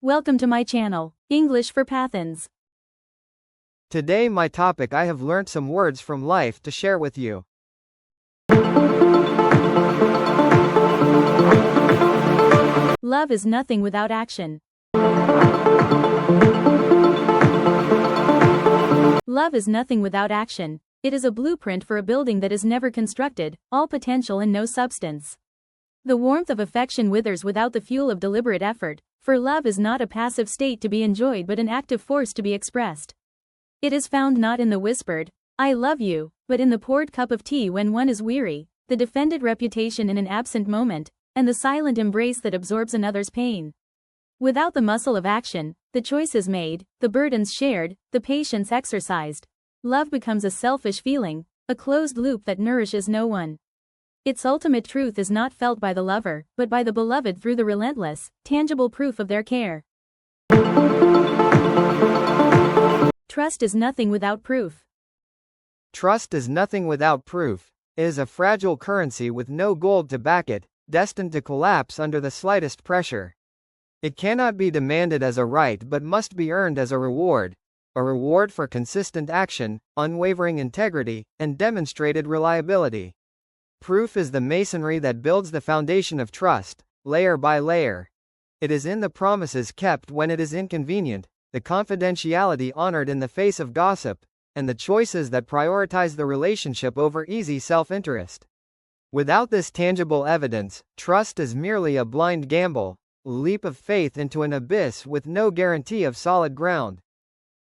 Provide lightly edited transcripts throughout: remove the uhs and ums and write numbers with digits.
Welcome to my channel, English for Pathans. Today my topic I have learnt some words from life to share with you. Love is nothing without action. Love is nothing without action. It is a blueprint for a building that is never constructed, all potential and no substance. The warmth of affection withers without the fuel of deliberate effort, for love is not a passive state to be enjoyed but an active force to be expressed. It is found not in the whispered, "I love you," but in the poured cup of tea when one is weary, the defended reputation in an absent moment, and the silent embrace that absorbs another's pain. Without the muscle of action, the choices made, the burdens shared, the patience exercised, love becomes a selfish feeling, a closed loop that nourishes no one. Its ultimate truth is not felt by the lover, but by the beloved through the relentless, tangible proof of their care. Trust is nothing without proof. Trust is nothing without proof. It is a fragile currency with no gold to back it, destined to collapse under the slightest pressure. It cannot be demanded as a right but must be earned as a reward for consistent action, unwavering integrity, and demonstrated reliability. Proof is the masonry that builds the foundation of trust, layer by layer. It is in the promises kept when it is inconvenient, the confidentiality honored in the face of gossip, and the choices that prioritize the relationship over easy self-interest. Without this tangible evidence, trust is merely a blind gamble, a leap of faith into an abyss with no guarantee of solid ground.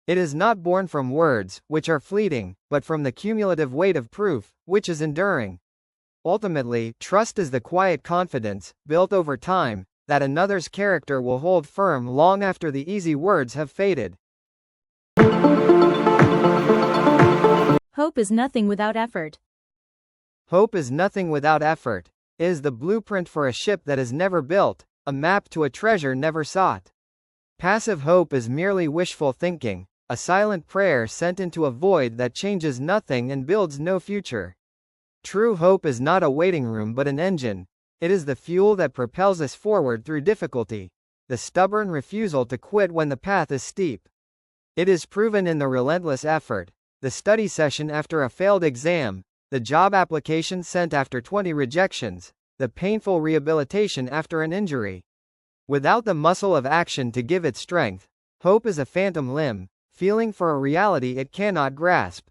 It is not born from words, which are fleeting, but from the cumulative weight of proof, which is enduring. Ultimately, trust is the quiet confidence, built over time, that another's character will hold firm long after the easy words have faded. Hope is nothing without effort. Hope is nothing without effort. It is the blueprint for a ship that is never built, a map to a treasure never sought. Passive hope is merely wishful thinking, a silent prayer sent into a void that changes nothing and builds no future. True hope is not a waiting room but an engine. It is the fuel that propels us forward through difficulty, the stubborn refusal to quit when the path is steep. It is proven in the relentless effort, the study session after a failed exam, the job application sent after 20 rejections, the painful rehabilitation after an injury. Without the muscle of action to give it strength, hope is a phantom limb, feeling for a reality it cannot grasp.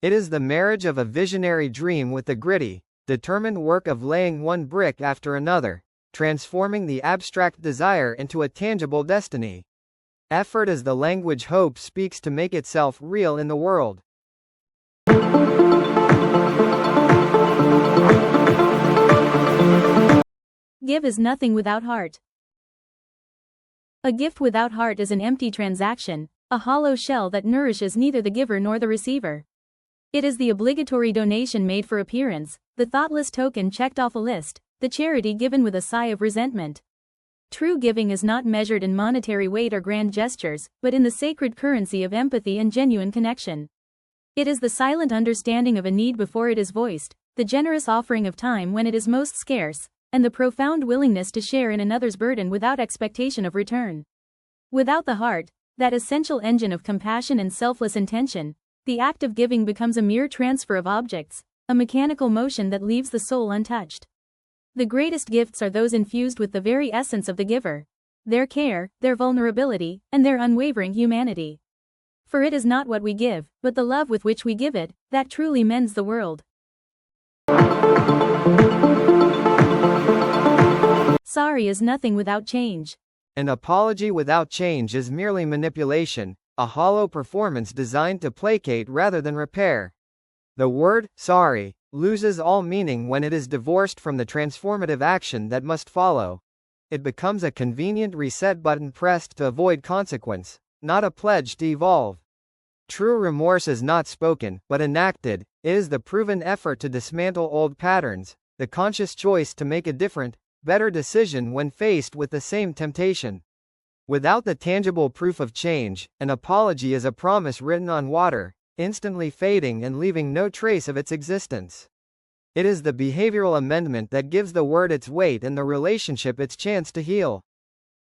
It is the marriage of a visionary dream with the gritty, determined work of laying one brick after another, transforming the abstract desire into a tangible destiny. Effort is the language hope speaks to make itself real in the world. Give is nothing without heart. A gift without heart is an empty transaction, a hollow shell that nourishes neither the giver nor the receiver. It is the obligatory donation made for appearance, the thoughtless token checked off a list, the charity given with a sigh of resentment. True giving is not measured in monetary weight or grand gestures, but in the sacred currency of empathy and genuine connection. It is the silent understanding of a need before it is voiced, the generous offering of time when it is most scarce, and the profound willingness to share in another's burden without expectation of return. Without the heart, that essential engine of compassion and selfless intention, the act of giving becomes a mere transfer of objects, a mechanical motion that leaves the soul untouched. The greatest gifts are those infused with the very essence of the giver, their care, their vulnerability, and their unwavering humanity. For it is not what we give, but the love with which we give it, that truly mends the world. Sorry is nothing without change. An apology without change is merely manipulation, a hollow performance designed to placate rather than repair. The word, sorry, loses all meaning when it is divorced from the transformative action that must follow. It becomes a convenient reset button pressed to avoid consequence, not a pledge to evolve. True remorse is not spoken, but enacted. It is the proven effort to dismantle old patterns, the conscious choice to make a different, better decision when faced with the same temptation. Without the tangible proof of change, an apology is a promise written on water, instantly fading and leaving no trace of its existence. It is the behavioral amendment that gives the word its weight and the relationship its chance to heal.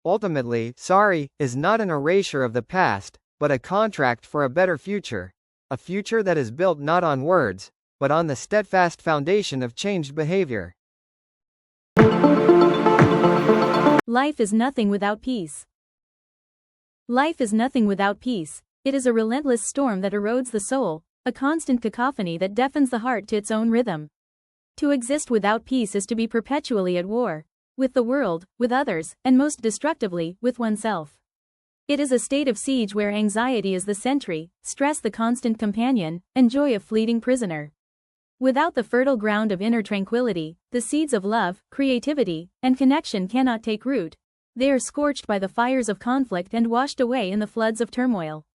Ultimately, sorry is not an erasure of the past, but a contract for a better future. A future that is built not on words, but on the steadfast foundation of changed behavior. Life is nothing without peace. Life is nothing without peace. It is a relentless storm that erodes the soul, a constant cacophony that deafens the heart to its own rhythm. To exist without peace is to be perpetually at war. With the world, with others, and most destructively, with oneself. It is a state of siege where anxiety is the sentry, stress the constant companion, and joy a fleeting prisoner. Without the fertile ground of inner tranquility, the seeds of love, creativity, and connection cannot take root. They are scorched by the fires of conflict and washed away in the floods of turmoil.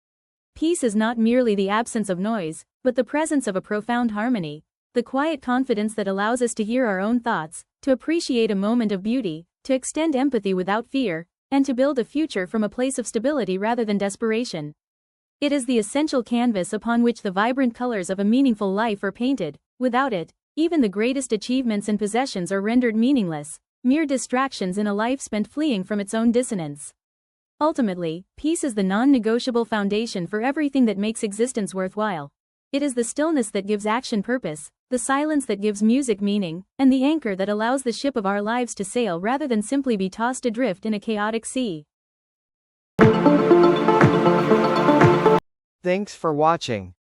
Peace is not merely the absence of noise, but the presence of a profound harmony, the quiet confidence that allows us to hear our own thoughts, to appreciate a moment of beauty, to extend empathy without fear, and to build a future from a place of stability rather than desperation. It is the essential canvas upon which the vibrant colors of a meaningful life are painted. Without it, even the greatest achievements and possessions are rendered meaningless, mere distractions in a life spent fleeing from its own dissonance. Ultimately, peace is the non-negotiable foundation for everything that makes existence worthwhile. It is the stillness that gives action purpose, the silence that gives music meaning, and the anchor that allows the ship of our lives to sail rather than simply be tossed adrift in a chaotic sea. Thanks for watching.